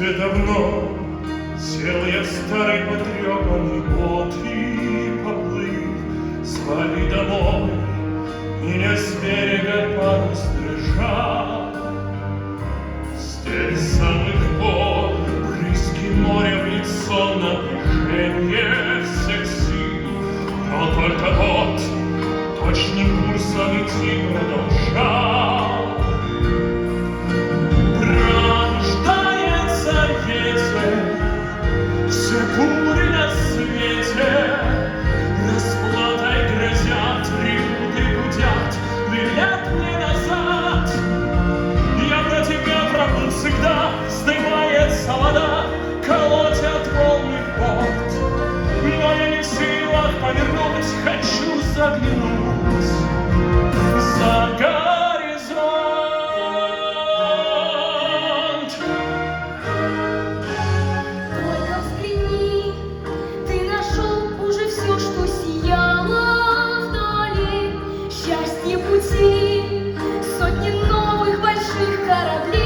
Уже давно сел я в старый потрепанный бот и поплыл с вами домой. Меня с берега парус дрожал. С тех самых пор брызги моря в лицо, напряжение всех сил. Но только вот точным курсом идти продолжал. Пробуждается ветер, все бури на свете, расплатой грозят, рифмы гудят, верят мне назад. Я про тебя правду всегда, вздымается вода, колотят волны в борт. Но я не в силах повернуть, хочу заглянуть за горизонт. Только взгляни, ты нашел уже все, что сияло вдали. Счастье пути, сотни новых больших кораблей.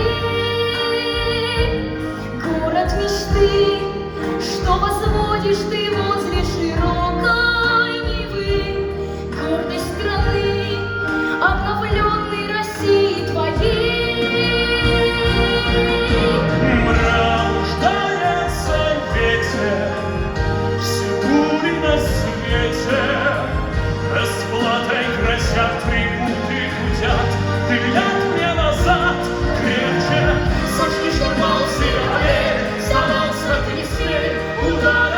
Город мечты, что возводишь ты возле широкой Невы. Гордость страны, обновленной России твоей. Пробуждается ветер, все бури на свете, расплатой грозят, трибуты гудят, глядят мне назад. Крепче, сочный штурвал силовей, сдавался ты не смей, удар